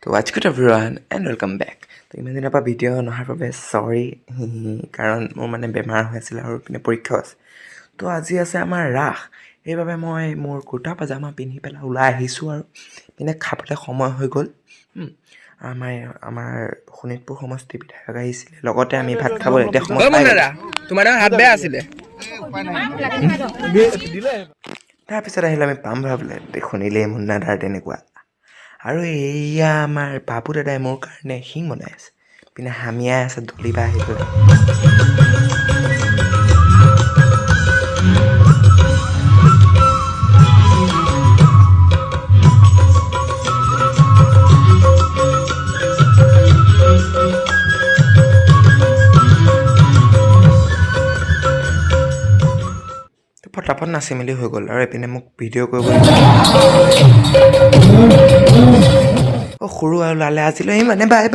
তো what's good everyone and welcome back. তো ইমান দিনৰ পৰা ভিডিঅ' নহাৰ বাবে চৰি কাৰণ মোৰ মানে বেমাৰ হৈ আছিল আৰু পিনে পৰীক্ষাও আছে। তো আজি আছে আমাৰ ৰাস, সেইবাবে মই মোৰ কুৰ্তা পাজামা পিন্ধি পেলাই ওলাই আহিছোঁ আৰু পিনে খাবলৈ সময় হৈ গ'ল। আমাৰ শোণিতপুৰ সমষ্টি বিধায়ক আহিছিলে, লগতে আমি ভাত খাবলৈ এতিয়া সময় পাই গ'লো। তোমাৰ হাত বেয়া আছিলে। তাৰপিছত আহিলোঁ আমি পাম ভাবিলে, শুনিলেই মুন্নাদাৰ তেনেকুৱা। আৰু এয়া আমাৰ বাবু দাদাই মোৰ কাৰণে শিং বনাই আছে, পিনে হামিয়াই আছে দলিবা আহি পেলাই। ফটাফট নাচি মেলি হৈ গ'ল আৰু এইপিনে মোক ভিডিঅ' কৰিবলৈ সৰু আৰু লালে আজিলৈ ইমানে বাই বাই।